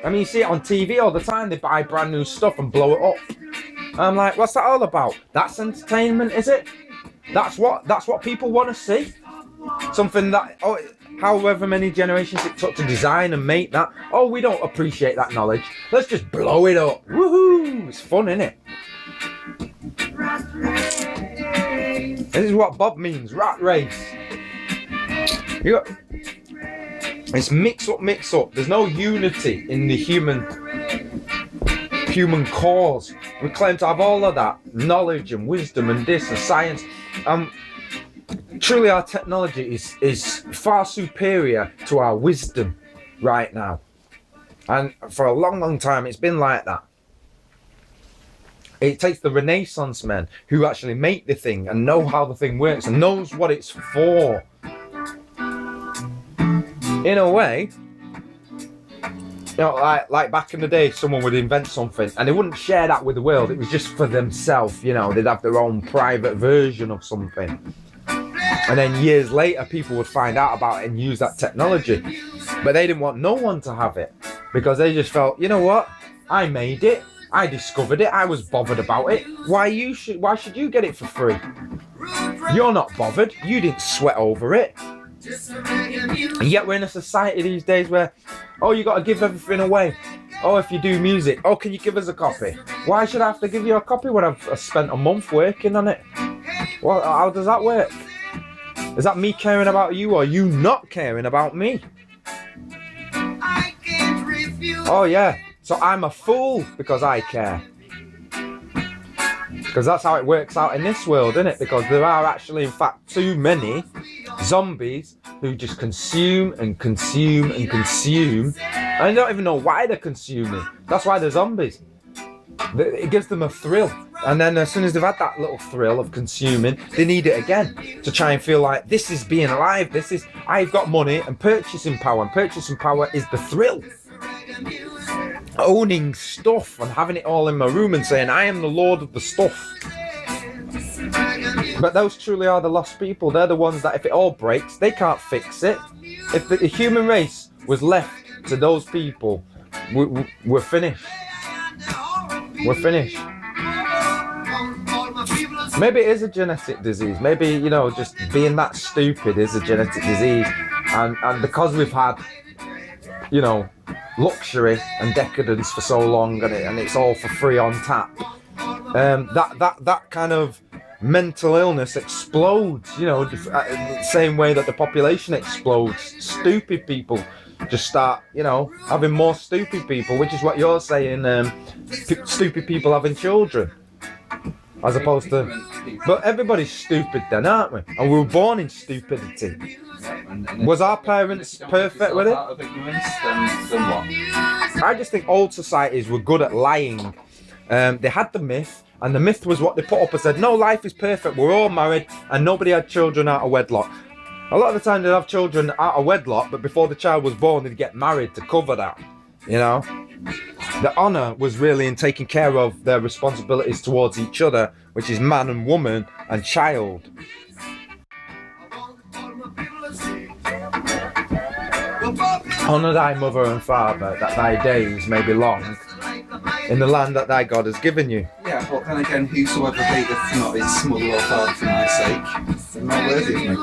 I mean, you see it on TV all the time. They buy brand new stuff and blow it up. I'm like, what's that all about? That's entertainment, is it? That's what people want to see. Something that, however many generations it took to design and make that. Oh, we don't appreciate that knowledge. Let's just blow it up. Woohoo! It's fun, isn't it? This is what Bob means, rat race. It's mix up. There's no unity in the human cause. We claim to have all of that knowledge and wisdom and this and science. Truly our technology is far superior to our wisdom right now. And for a long time it's been like that. It takes the Renaissance men who actually make the thing and know how the thing works and knows what it's for. In a way, you know, like back in the day, someone would invent something and they wouldn't share that with the world. It was just for themselves, you know. They'd have their own private version of something. And then years later, people would find out about it and use that technology. But they didn't want no one to have it because they just felt, you know what? I made it. I discovered it. I was bothered about it. Why should you get it for free? You're not bothered. You didn't sweat over it. And yet we're in a society these days where, oh, you got to give everything away. Oh, if you do music, oh, can you give us a copy? Why should I have to give you a copy when I've spent a month working on it? Well, how does that work? Is that me caring about you or you not caring about me? Oh yeah, so I'm a fool because I care. Because that's how it works out in this world, isn't it? Because there are actually, in fact, too many zombies who just consume and consume and consume. And they don't even know why they're consuming. That's why they're zombies. It gives them a thrill. And then as soon as they've had that little thrill of consuming, they need it again to try and feel like this is being alive. This is, I've got money and purchasing power. And purchasing power is the thrill. Owning stuff and having it all in my room and saying, I am the lord of the stuff. But those truly are the lost people. They're the ones that if it all breaks, they can't fix it. If the human race was left to those people, we're finished. We're finished. Maybe it is a genetic disease. Maybe, you know, just being that stupid is a genetic disease. And because we've had, you know, luxury and decadence for so long and it's all for free on tap, that kind of mental illness explodes, you know, the same way that the population explodes. Stupid people just start, you know, having more stupid people, which is what you're saying, stupid people having children. As opposed to, but everybody's stupid then, aren't we? And we were born in stupidity. Was our parents perfect with it? I just think old societies were good at lying. They had the myth, and the myth was what they put up and said, no, life is perfect, we're all married, and nobody had children out of wedlock. A lot of the time they'd have children out of wedlock, but before the child was born, they'd get married to cover that, you know? The honour was really in taking care of their responsibilities towards each other, which is man and woman and child. Honour thy mother and father, that thy days may be long in the land that thy God has given you. Yeah, but then again, whosoever hateth not his mother or father for my sake, they're not worthy of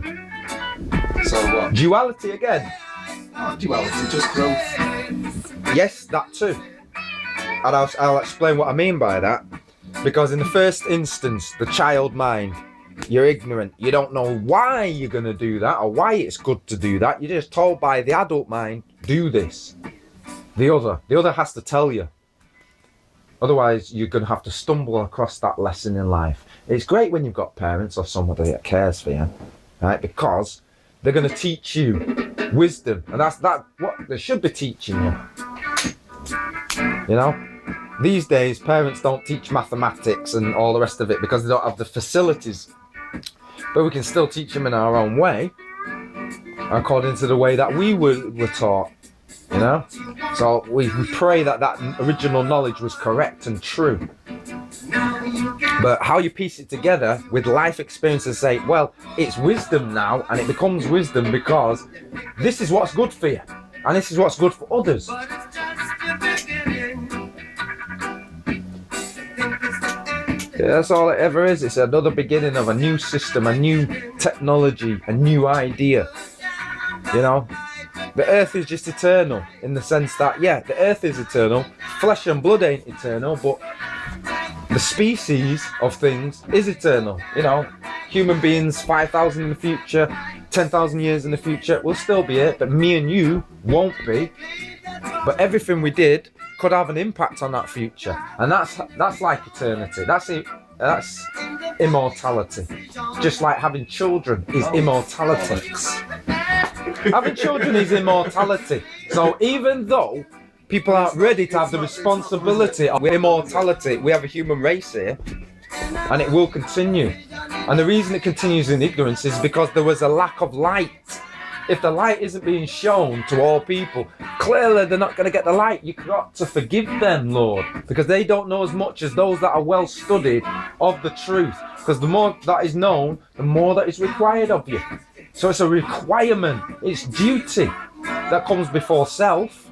me. So what? Duality again. Not duality, just growth. Yes, that too. And I'll explain what I mean by that. Because in the first instance, the child mind, you're ignorant. You don't know why you're going to do that or why it's good to do that. You're just told by the adult mind, do this. The other has to tell you. Otherwise, you're going to have to stumble across that lesson in life. It's great when you've got parents or somebody that cares for you, right? Because they're going to teach you wisdom. And that's what they should be teaching you. You know? These days, parents don't teach mathematics and all the rest of it because they don't have the facilities. But we can still teach them in our own way, according to the way that we were taught, you know? So we pray that original knowledge was correct and true. But how you piece it together with life experience and say, well, it's wisdom now, and it becomes wisdom because this is what's good for you, and this is what's good for others. Yeah, that's all it ever is. It's another beginning of a new system, a new technology, a new idea. You know, the earth is just eternal in the sense that, yeah, the earth is eternal. Flesh and blood ain't eternal, but the species of things is eternal. You know, human beings 5,000 in the future, 10,000 years in the future will still be it, but me and you won't be. But everything we did could have an impact on that future, and that's like eternity. That's immortality. Just like having children is immortality. Having children is immortality. So even though people aren't ready to have the responsibility of immortality, we have a human race here, and it will continue. And the reason it continues in ignorance is because there was a lack of light. If the light isn't being shown to all people, clearly they're not going to get the light. You've got to forgive them, Lord, because they don't know as much as those that are well studied of the truth. Because the more that is known, the more that is required of you. So it's a requirement, it's duty that comes before self.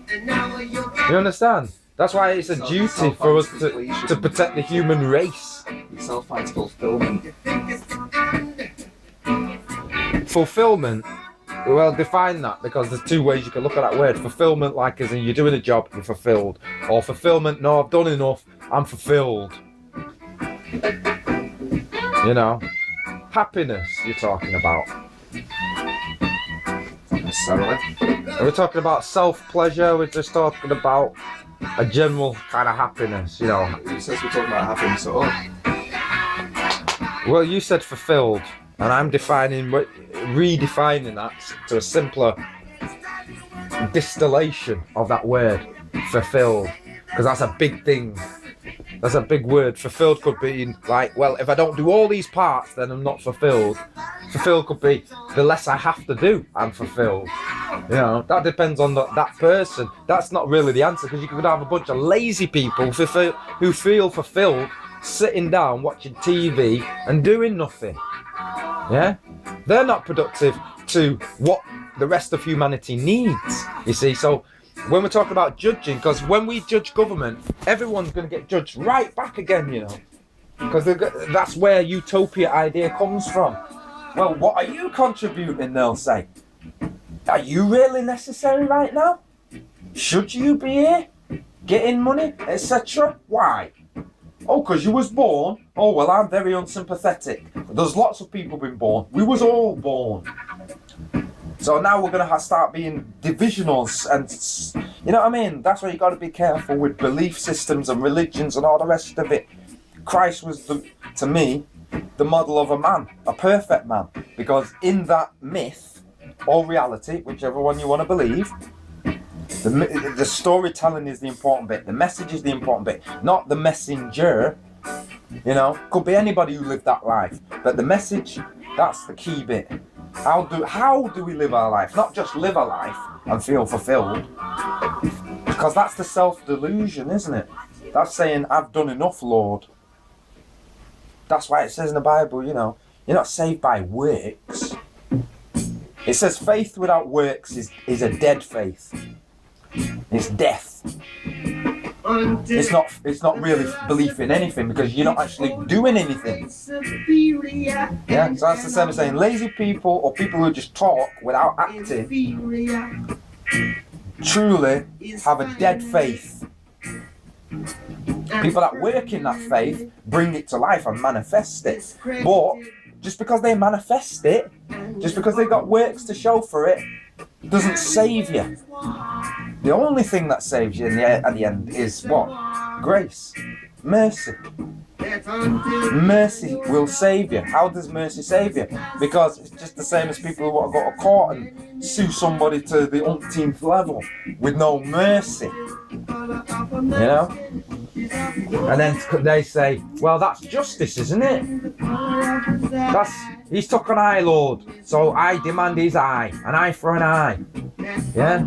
You understand? That's why it's a duty for us to protect the human race. Self-finds fulfillment. Fulfillment, well, define that, because there's two ways you can look at that word. Fulfillment, like as in you're doing a job, you're fulfilled. Or fulfillment, no, I've done enough, I'm fulfilled. You know, happiness you're talking about. Necessarily. Are we talking about self-pleasure? We're just talking about a general kind of happiness, you know. Who says we're talking about happiness at all? Well, you said fulfilled, and I'm redefining that to a simpler distillation of that word, fulfilled, because that's a big thing. That's a big word. Fulfilled could be like, well, if I don't do all these parts, then I'm not fulfilled. Fulfilled could be the less I have to do, I'm fulfilled. You know, that depends on that person. That's not really the answer, because you could have a bunch of lazy people who feel fulfilled sitting down watching TV and doing nothing. Yeah, they're not productive to what the rest of humanity needs. You see, so when we're talking about judging, because when we judge government, everyone's going to get judged right back again, you know, because that's where Utopia idea comes from. Well, what are you contributing, they'll say. Are you really necessary right now? Should you be here? Getting money, etc.? Why? Oh, because you was born? Oh, well, I'm very unsympathetic. There's lots of people been born. We was all born. So now we're going to start being divisionals, and you know what I mean? That's why you got to be careful with belief systems and religions and all the rest of it. Christ was, to me, the model of a man, a perfect man, because in that myth or reality, whichever one you want to believe, the storytelling is the important bit. The message is the important bit, not the messenger. You know, could be anybody who lived that life, but the message, that's the key bit. How do we live our life? Not just live a life and feel fulfilled, because that's the self-delusion, isn't it? That's saying, I've done enough, Lord. That's why it says in the Bible, you know, you're not saved by works. It says faith without works is a dead faith. It's death. It's not really belief in anything, because you're not actually doing anything. Yeah, so that's the same as saying lazy people or people who just talk without acting truly have a dead faith. People that work in that faith bring it to life and manifest it. But just because they manifest it, just because they got works to show for it, doesn't save you. The only thing that saves you at the end is what? Grace. Mercy. Mercy will save you. How does mercy save you? Because it's just the same as people who want to go to court and sue somebody to the umpteenth level with no mercy. You know? And then they say, well, that's justice, isn't it? He's took an eye, Lord, so I demand his eye, an eye for an eye. Yeah?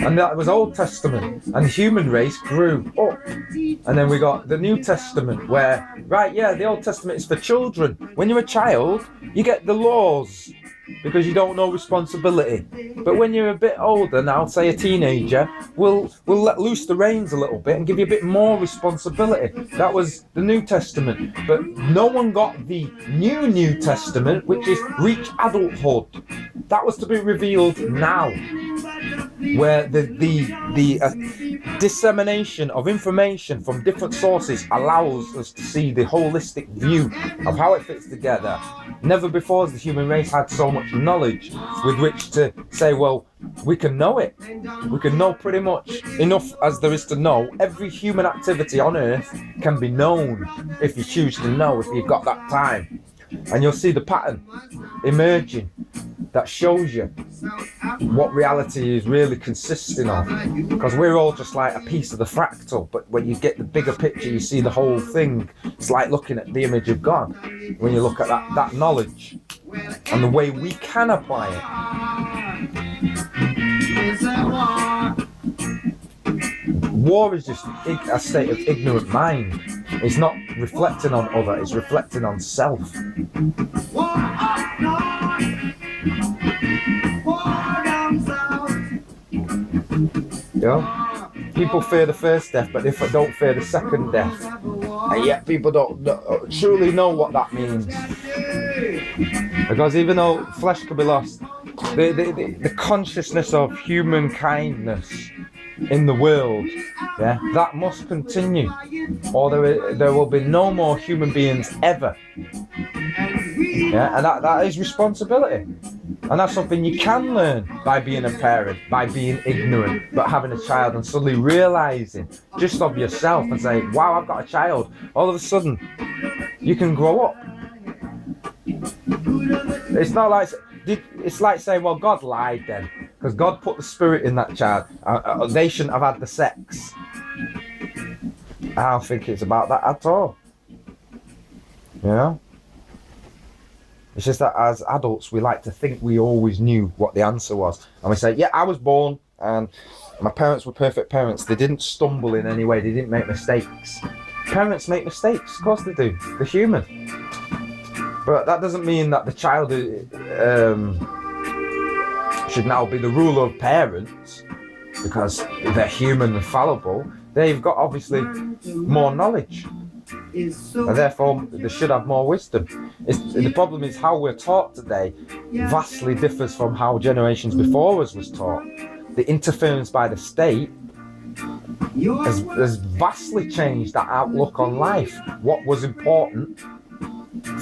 And that was Old Testament, and the human race grew up. And then we got the New Testament where, right, yeah, the Old Testament is for children. When you're a child, you get the laws because you don't know responsibility. But when you're a bit older now, say a teenager, we'll let loose the reins a little bit and give you a bit more responsibility. That was the New Testament. But no one got the New Testament, which is reach adulthood. That was to be revealed now, where the dissemination of information from different sources allows us to see the holistic view of how it fits together. Never before has the human race had so much knowledge with which to say, well, we can know it. We can know pretty much enough as there is to know. Every human activity on Earth can be known if you choose to know, if you've got that time. And you'll see the pattern emerging that shows you what reality is really consisting of, because we're all just like a piece of the fractal, but when you get the bigger picture you see the whole thing. It's like looking at the image of God when you look at that knowledge and the way we can apply it. War is just a state of ignorant mind. It's not reflecting on other, it's reflecting on self. Yeah. People fear the first death, but they don't fear the second death. And yet people don't truly know what that means. Because even though flesh could be lost, the consciousness of human kindness in the world, yeah, that must continue, or there will be no more human beings ever. Yeah, and that is responsibility. And that's something you can learn by being a parent, by being ignorant, but having a child and suddenly realizing just of yourself and saying, wow, I've got a child. All of a sudden, you can grow up. It's not like, it's like saying, well, God lied then, because God put the spirit in that child. They shouldn't have had the sex. I don't think it's about that at all. You know? It's just that as adults, we like to think we always knew what the answer was. And we say, yeah, I was born and my parents were perfect parents. They didn't stumble in any way. They didn't make mistakes. Parents make mistakes. Of course they do. They're human. But that doesn't mean that the child should now be the ruler of parents because they're human and fallible. They've got obviously more knowledge. And therefore they should have more wisdom. The problem is how we're taught today vastly differs from how generations before us was taught. The interference by the state has vastly changed that outlook on life. What was important,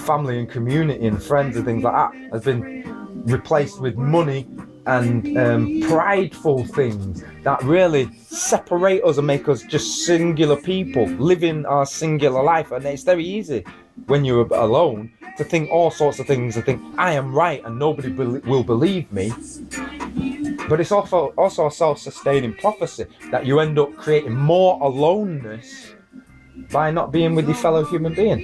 family and community and friends and things like that, has been replaced with money and prideful things that really separate us and make us just singular people living our singular life. And it's very easy when you're alone to think all sorts of things and think I am right and nobody will believe me. But it's also a self-sustaining prophecy that you end up creating more aloneness by not being with your fellow human being.